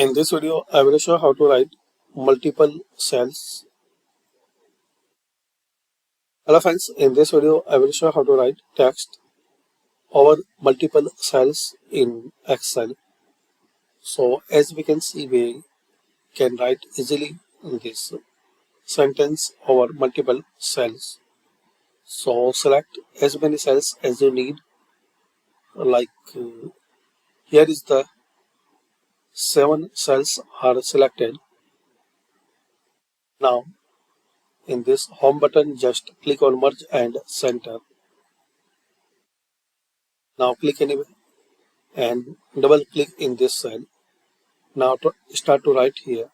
In this video, I will show how to write multiple cells. Hello friends, in this video, I will show how to write text over multiple cells in Excel. So as we can see, we can write easily this sentence over multiple cells. So select as many cells as you need. Like here is the 7 cells are selected. Now in this home button, just click on merge and center. Now click anywhere and double click in this cell. Now to start to write here.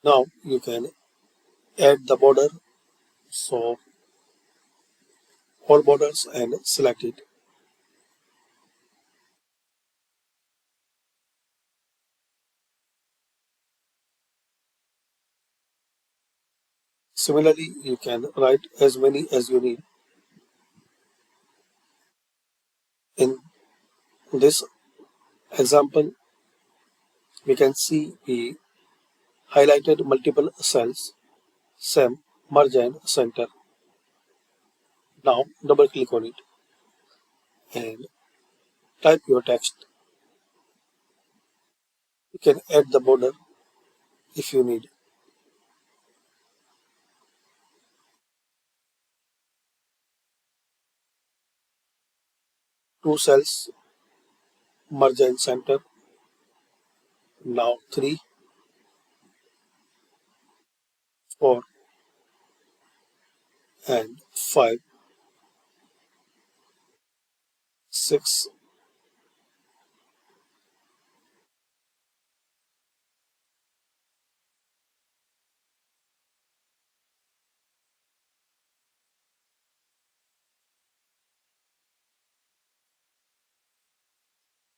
Now you can add the border, so all borders and select it. Similarly, you can write as many as you need. In this example, we can see we highlighted multiple cells, same, merge and center. Now double click on it and type your text. You can add the border if you need. Two cells, merge and center. Now 3, 4 and 5, 6,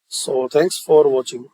so thanks for watching.